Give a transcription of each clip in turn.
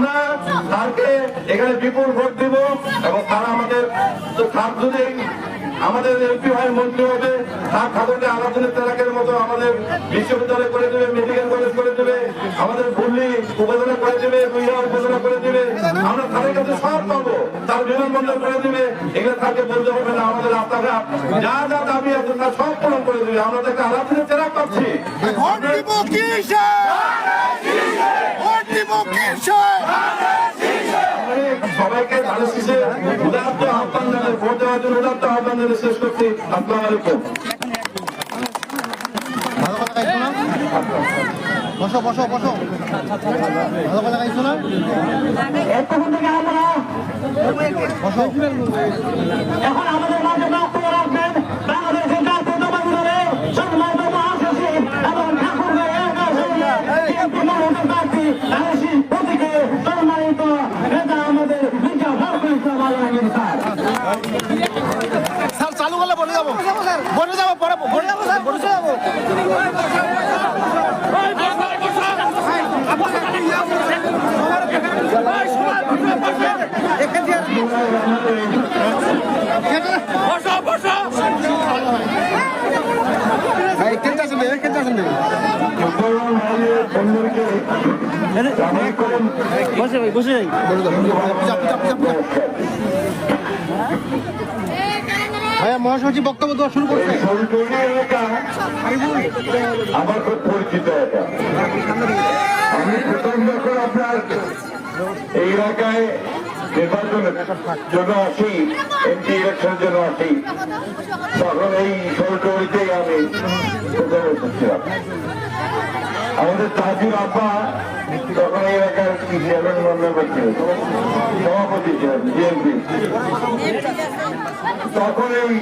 আমরা তারকে এখানে বিপুল ভোট দিব এবং তারা আমাদের যদি আমাদের এমপি হয় মন্ত্রী হবে তার ঠাকুরকে আলাদিনের তেলাকের মতো আমাদের বিশ্ববিদ্যালয় করে দেবে, মেডিকেল কলেজ করে দেবে, আমাদের ভুল্লি উপজেলা করে দেবে, দুইয়া উপজেলা করে দেবে। আমরা তাদের কাছে সব পাবো, তার বিমানবন্দর করে দেবে। এগুলো তাকে বলতে হবে না, আমাদের আপনারা যা যা দাবি আছে তা সব পূরণ করে দেবে। আমরা তাকে আলাদিনের তেলাক পাচ্ছি। সবাইকে উদাত্ত আহ্বান জানাই, ভোট দেওয়ার জন্য উদাত্ত আহ্বান জানিয়ে শেষ করছি। আসসালামু আলাইকুম। বসো বসো বসো, ভালো কথা গাইছো না? এখন আমাদের মাঝে বক্তব্য রাখবেন বাংলাদেশের জাতীয়তাবাদী দলের সম্মানিত মহাসচিব এবং ঠাকুরগাঁও প্রার্থী প্রতীকে সম্মানিত নেতা আমাদের মির্জা ফখরুল ইসলাম আলমগীর স্যার। স্যার চালু করলে বলে যাবো, বলে যাবো, পরে বলে যাবো, স্যার বলে যাবো। ভাইয়া মহাসচিব বক্তব্য দেওয়া শুরু করছে। আমার খুব পরিচিত এটা। আমি প্রথম যখন আপনার এই এলাকায় নির্বাচনের জন্য আসি, এমপি ইলেকশনের জন্য আসি, তখন এই সরকারিতেই আমি প্রথম এসেছিলাম। আমাদের তাজুর আব্বা তখন এই এলাকার চেয়ারম্যান মেম্বার ছিলেন, সভাপতি ছিলেন বিএনপি। তখন এই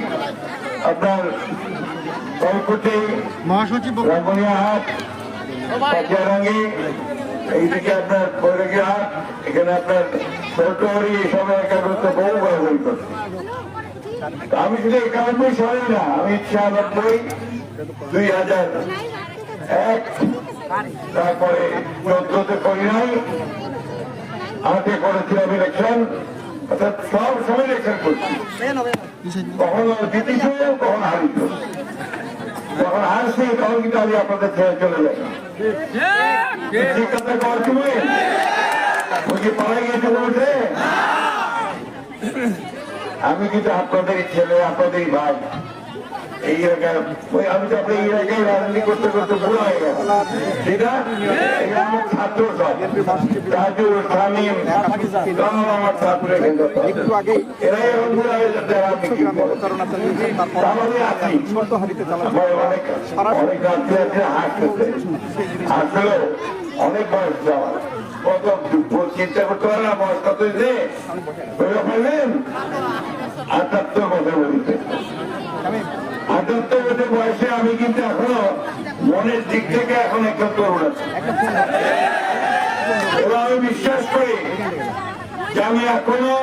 আপনার কলকুটি মহাসচিব রামনিয়াহাট, পাকিয়ারাঙ্গি, এইদিকে আপনার বৈরাগীহাট, এখানে আপনার সরকারি এইসব এলাকাগুলোতে বহু ঘোরাঘুরি করছে। আমি শুধু 91 সালে না, আমি 96, 2001, তারপরে 14তে করি নাই, 8-এ করেছিলাম ইলেকশন, অর্থাৎ সব সময় ইলেকশন করছি। কখনো জিতিস, কখনো হারিত। যখন হারছি তখন কিন্তু আমি আপনাদের ছেড়ে চলে যাই। কথা কর তুমি ওই যে পাড়ায় গিয়েছিল বলছে, আমি কিন্তু আপনাদেরই ছেলে, আপনাদেরই ভাই। এই এলাকায় আমি তো আপনার এই এলাকায় রাজনীতি করতে করতে বুড়া হয়ে গেল, ঠিক আছে? আমার ছাত্র সব রাজুর শামীম আমার ছাত্র, এরাই এখন বুড়া হয়ে যাচ্ছে। আমি কি আমাদের আছি অনেক অনেক রাত্রি আছে, হাসতেছে, আসলেও অনেক বয়স যাওয়ার কত চিন্তা করতে পারে না। বয়স কত হয়েছে পারলেন? 78 বছর বলতে। 78 বছর বয়সে আমি কিন্তু এখনো মনের দিক থেকে এখন একটা তরুণ আছি এবং আমি বিশ্বাস করি যে আমি এখনো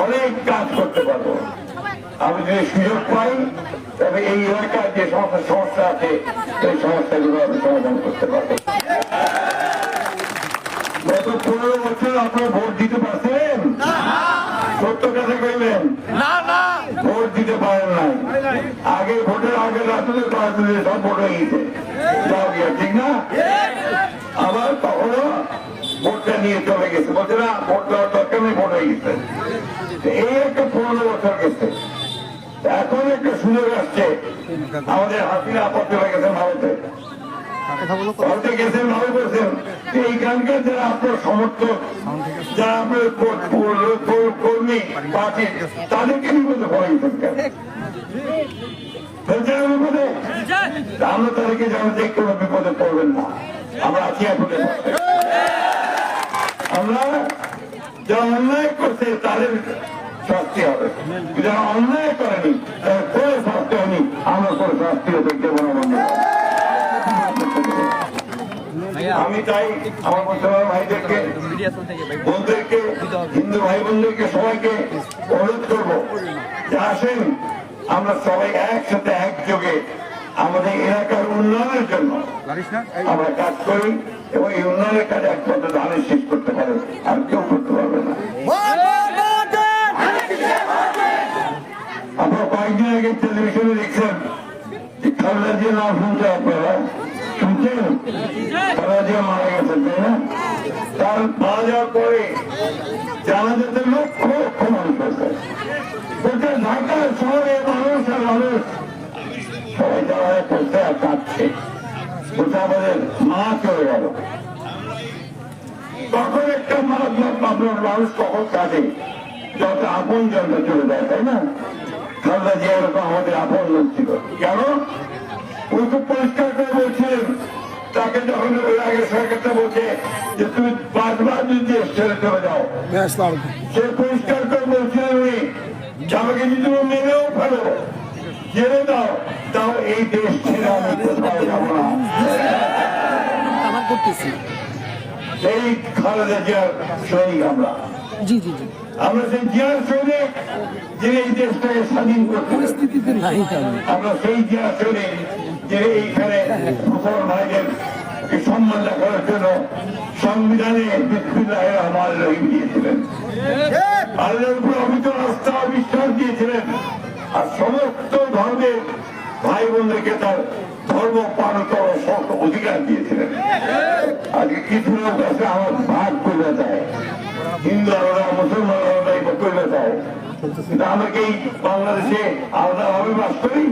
অনেক কাজ করতে পারবো। আমি যদি সুযোগ পাই তবে এই এলাকার যে সমস্ত সমস্যা আছে সেই সমস্যাগুলো আমি সমাধান করতে পারবো। গত 15 বছর আপনারা ভোট দিতে পারছেন? সত্য কথা কইলেন, ভোট দিতে পারেন নাই। আগে ভোটের আগে রাত্রে সব ভোট হয়ে গেছে, যাও গিয়া, ঠিক না? আবার তখনও ভোটটা নিয়ে চলে গেছে, বলছে না ভোট দেওয়ার দরকার নেই, ভোট হয়ে গেছে। এই একটা 15 বছর গেছে। এখন একটা সুযোগ আসছে, আমাদের হাসিনা আপত্তি হয়ে গেছে ভারতে, ভারতে গেছেন, ভালো করছেন। এইখানকার যারা আপনার সমর্থক, যারা আপনার কর্মী পার্টি, তাদেরকে বিপদে পড়াইছেন কেন? বিপদে আমরা তাদেরকে যেন যে কোনো বিপদে পড়বেন না, আমরা আছি আপনাদের। আমরা যারা অন্যায় করছে তাদের শাস্তি হবে, যারা অন্যায় করেনি তাদের কোনো শাস্তি হয়নি, আমরা কোনো শাস্তিও দেখতে পাবো না। আমি চাই আমার মুসলমান ভাইদেরকে, বোনদেরকে, হিন্দু ভাই বোনদেরকে সবাইকে অনুরোধ করবো যে আসেন আমরা সবাই একসাথে একযোগে আমাদের এলাকার উন্নয়নের জন্য আমরা কাজ করি এবং এই উন্নয়নের কাজ একমাত্র ধানের শেষ করতে পারে আর কেউ করতে পারবে না। আপনারা কয়েকদিন আগে টেলিভিশনে দেখছেন খালেদা জিয়ার নাম শুনছেন, আপনারা শুনছেন? খালেদা জিয়া মারা গেছেন, তাই না? তার মারা যাওয়ার পরে জানা যেতে লক্ষ লক্ষ মানুষ আছে। ঢাকা শহরে মানুষ আর মানুষ সবাই যারা করছে আর কাঁদছে, ওটা আমাদের মা চলে গেল। তখন একটা আপনার মানুষ কখন কাঁদে যত আপন জন্য চলে যায়, তাই না? খালেদা জিয়া এরকম আমাদের আপন লোক ছিল। কেন? ওই খুব পরিষ্কার করে বলছিলেন, তাকে যখন ওই আগে সরকারটা বলছে যে তুমি 5 বার যদি দেশ ছেড়ে চলে যাও, সে পরিষ্কার করে বলছিলেন উনি আমাকে যদি তুমি মেনেও ফেলো, জেনে দাও, তাও এই দেশ ছেড়ে আমি কোথাও যাবো না। সেই খালেদা জিয়ার সৈনিক আমরা। আমরা সেই জিয়ার সৈনিক যিনি এই দেশটাকে স্বাধীন করতে, আমরা সেই জিয়ার সৈনিক যিনি এইখানে মুসলমান ভাইদের সম্মান দেখার জন্য সংবিধানে বিসমিল্লাহির রহমানির রহিম দিয়েছিলেন, আল্লাহর উপর অমিত আস্থা বিশ্বাস দিয়েছিলেন, আর সমস্ত ধর্মের ভাই বোনদেরকে তার ধর্ম পালন করার অধিকার দিয়েছিলেন। আজকে কিছু লোক আছে আমার ভাগ করে দেয়, হিন্দু আলাদা, মুসলমান আলাদা এটা করে দেয়, কিন্তু আমরা কি বাংলাদেশে আলাদাভাবে বাস করি?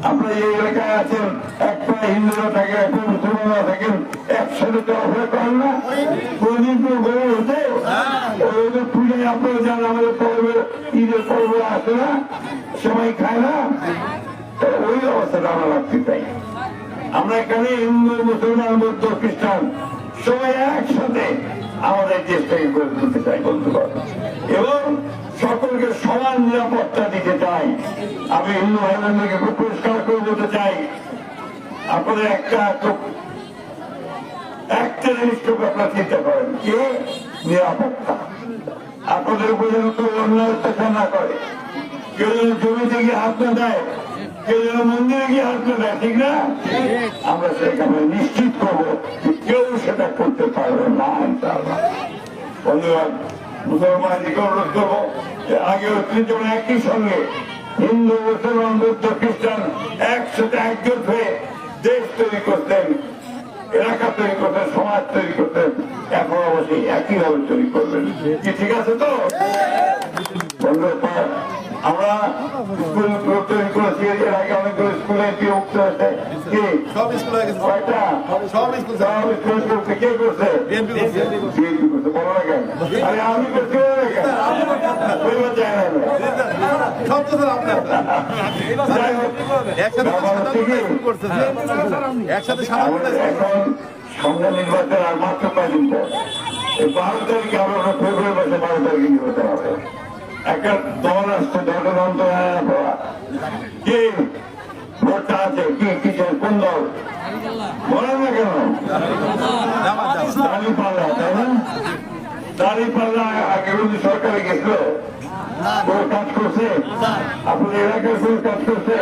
আপনারা এই এলাকায় আছেন, এক পায়ে হিন্দুরা থাকে, এক পায়ে মুসলমানরা থাকেন, একসাথে চলাফেরা করেন না? কোনদিন কোনো গড়ে হতে ওদের পূজায় আপনারা যান, আমাদের পর্বে ঈদের পর্ব আসে না, সবাই খায় না, ওই অবস্থাটা আমরা রাখতে চাই। আমরা এখানে হিন্দু, মুসলমান, বৌদ্ধ, খ্রিস্টান সবাই একসাথে আমাদের দেশটাকে গড়ে তুলতে চাই বন্ধুগণ, এবং সকলকে সমান নিরাপত্তা দিতে চাই। আমি হিন্দু ভাই বোনদেরকে খুব পরিষ্কার করে বলতে চাই, আপনাদের একটা জিনিস খুব আপনারা চিন্তা করেন, কে নিরাপত্তা। আপনাদের উপর যেন কেউ অন্যায় অত্যাচার না করে, কেউ যেন জমিতে গিয়ে হাত না দেয়, কেউ যেন মন্দিরে গিয়ে হাত না দেয়, ঠিক না? আমরা সেখানে নিশ্চিত করবো কেউ সেটা করতে পারবে না। বন্ধুগণ, মুসলমানদেরকে অনুরোধ করবো আগে যেমন একই সঙ্গে হিন্দু, মুসলমান, বৌদ্ধ, খ্রিস্টান একসাথে একজোট হয়ে দেশ তৈরি করতেন, এলাকা তৈরি করতেন, সমাজ তৈরি করতেন, এখন অবশ্যই একইভাবে তৈরি করবেন। কি ঠিক আছে তো? আমরা স্কুল তৈরি করেছি, এর আগে অনেকগুলো স্কুলে বিভক্ত হয়েছে। কি সব স্কুল হয়ে গেছে? কয়টা? সব স্কুল করছে কে করছে? বিএনপি করছে। বলো না কেন? আরে আমি করছি যায় না, সব তো আপনার একসাথে এখন সংসদ নির্বাচন আর মাত্র কয়েকদিন পর, এই 12 তারিখে আমরা ফেব্রুয়ারি মাসে 12 তারিখে নির্বাচন হবে। একটা দল আসছে, দলের অন্তরায় পড়া কি ভোটটা আছে, কি কিসের কোন দল বলেন না কেন? দাঁড়িপাল্লা, তাই না? দাঁড়িপাল্লা আগে কিন্তু সরকারে গেছিল, কোন কাজ করছে? আপনাদের এলাকার কোন কাজ করছে?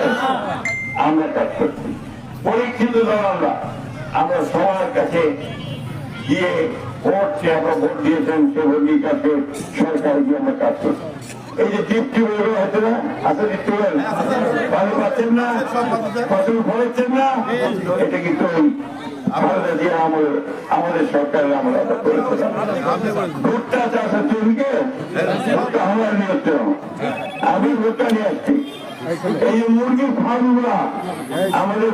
আমরা কাজ করছি, পরীক্ষিত দল আমরা সবার কাছে গিয়ে ভোট আমরা ভোট দিয়েছেন, সে ভোটই কাছে সরকারে গিয়ে আমরা কাজ করছি। এই যে ডিপ টিউবওয়েল হয়েছে না, আছে ডিপ টিউবওয়েল, পানি পাচ্ছেন না, ফসল ফলাচ্ছেন না, এটা কিন্তু আমাদের সরকারের আমরা করেছিলাম। ভোটটা চাষের জমিকে ভোটটা আমার নিয়ে আমি ভোটটা নিয়ে আসছি। এই যে মুরগির ফার্ম গুলা আমাদের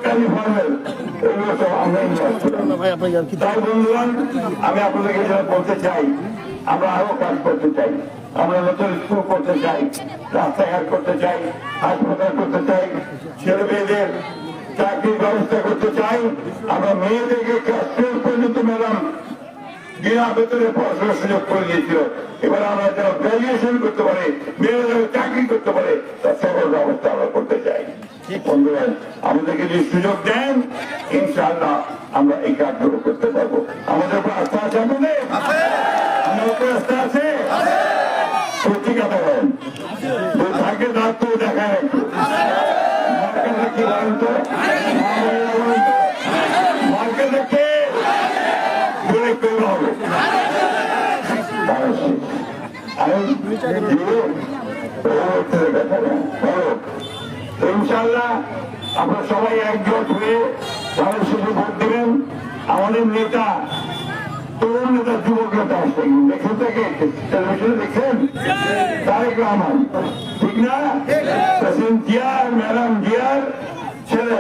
কালী ফার্মের, এগুলো সব আমরাই নিয়ে আসছিলাম। তাই বন্ধুগণ, আমি আপনাদেরকে যেটা বলতে চাই, আমরা আরো কাজ করতে চাই, আমরা নতুন স্কুল করতে চাই, রাস্তাঘাট করতে চাই, হাসপাতাল করতে চাই, ছেলে মেয়েদের চাকরির ব্যবস্থা করতে চাই। আমরা মেয়েদেরকে ক্লাস 12 পর্যন্ত ম্যাডাম বিনা বেতনে পড়াশোনার সুযোগ করে দিয়েছিল। এবার আমরা যারা গ্রাজুয়েশন করতে পারে, মেয়েরা যারা চাকরি করতে পারে, তার সকল ব্যবস্থা আমরা করতে চাই। বন্ধুগণ, আমাদেরকে যদি সুযোগ দেন, ইনশাআল্লাহ আমরা এই কাজগুলো করতে পারবো। আমাদের উপর আস্থা আছে আপনাদের? আমাদের উপর আস্থা আছে? সত্যি কথা বলেন, থাকে দাঁত তো দেখায় একটু কি বলেন তো? ইনশাল্লাহ আমরা সবাই একজোট হয়ে ধানের শেষে ভোট দেবেন। আমাদের নেতা তরুণ নেতা যুবক নেতা আসছেন, দেখেন থেকে টেলিভিশনে দেখছেন তারেক রহমান, ঠিক না? প্রেসিডেন্ট জিয়ার ম্যাডাম জিয়ার ছেলে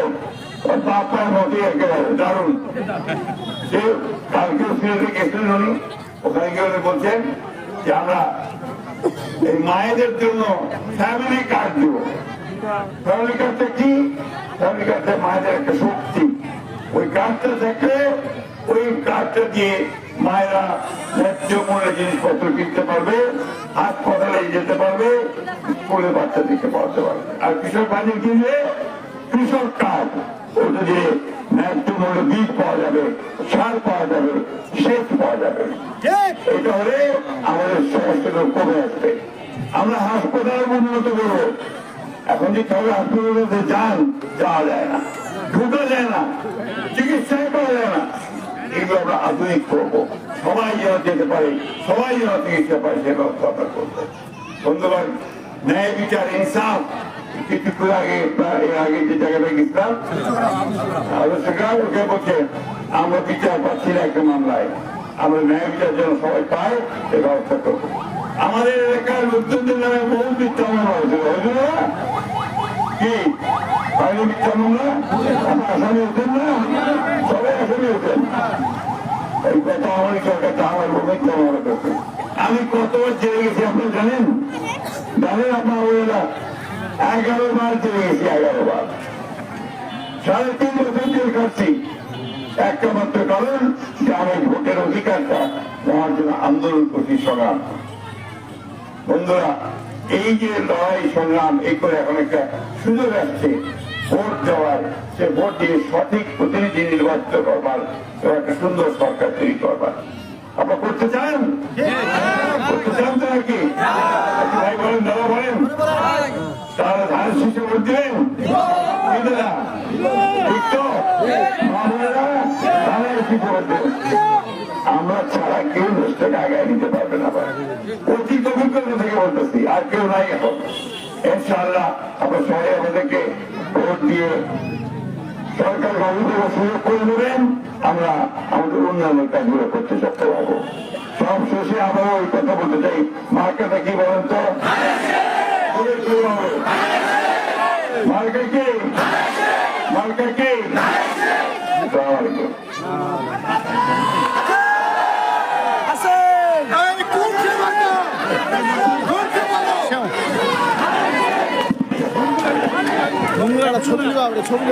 বাপার মতে একেবারে দারুণ। সে কালকে সিলেটে গেছিলেন উনি, ওখানে গিয়ে বলছেন যে আমরা এই মায়েদের জন্য ফ্যামিলি কার্ড দিব। ফ্যামিলি কার্ডটা কি? ফ্যামিলি কার্ডটা মায়েদের একটা শক্তি। ওই কার্ডটা থাকলে ওই কার্ডটা দিয়ে মায়েরা ন্যায্য মূল্যে জিনিসপত্র কিনতে পারবে, হাসপাতালে যেতে পারবে, স্কুলে বাচ্চাদেরকে পড়াতে পারবে। আর কৃষক বাণী কিনলে কৃষক কার্ড, ওটা দিয়ে ন্যায্য মূল্যে বীজ পাওয়া যাবে, সার পাওয়া যাবে, সেচ পাওয়া যাবে। এটা হলে আমাদের সমস্যাটা কমে আসবে। আমরা হাসপাতাল উন্নত করবো। এখন যে সবাই হাসপাতালে যাওয়া যায় না, ঢুকা যায় না, চিকিৎসাই করা যায় না। এগুলো আমরা আধুনিক করবো, সবাই যেন যেতে পারে, সবাই যেন চিকিৎসা পায়, সে ব্যবস্থা আমরা করবো। বন্ধুবান, ন্যায় বিচার ইনসাফ কিছু আগে যে জায়গাটা গেছিলাম আলোচনা, ওকে বলছে আমরা বিচার পাচ্ছি না একটা মামলায়, আমরা ন্যায় বিচার যেন সবাই পায় সে ব্যবস্থা করবো। আমাদের এলাকার লোকজনদের নামে বহু মিথ্যা মামলা হয়েছিল, হয়েছিল না? কি বাইরে মিথ্যা মামলা? আমার আসামি হতেন না? সবাই আসামি হতেন। এই কথা আমার সরকারটা আমার মিথ্যা মামলা করছে। আমি কতবার জেলে গেছি আপনারা জানেন? জানেন আপনার ওই 11 বার জেলে গেছি, 11 বার, 3.5 বছর জেল খাচ্ছি। একটা মাত্র কারণ যে আমি ভোটের অধিকারটা নেওয়ার জন্য আন্দোলন করছি, সংগ্রাম। বন্ধুরা, এই যে লড়াই সংগ্রাম এই করে এখন একটা সুযোগ আসছে ভোট দেওয়ার, সে ভোট দিয়ে সঠিক প্রতিনিধি নির্বাচিত করবার এবং একটা সুন্দর সরকার তৈরি করবার। আপনারা করতে চান? করতে চান তো নাকি? ভাই বলেন, দাদা বলেন, তাহলে ধানের শীষে ভোট দিবেন? ঠিক তো? মামুনেরা ধানের শীষে ভোট দেবেন। আমরা ছাড়া কেউ দেশটাকে আগায় নিতে পারবে না। অতীত অভিজ্ঞতা থেকে বলতেছি, আর কেউ নাই এখন। ইনশাআল্লাহ আমরা সবাই আমাদেরকে ভোট দিয়ে সরকার গঠনের সুযোগ করে দেবেন, আমরা আমাদের উন্নয়নের কাজগুলো করতে সক্ষম হবো। সব শেষে আবারও ওই কথা বলতে চাই, মার্কাটা কি বলেন তো? মার্কা কি? মার্কা কি? আসসালামু আলাইকুম। ছবি ছবি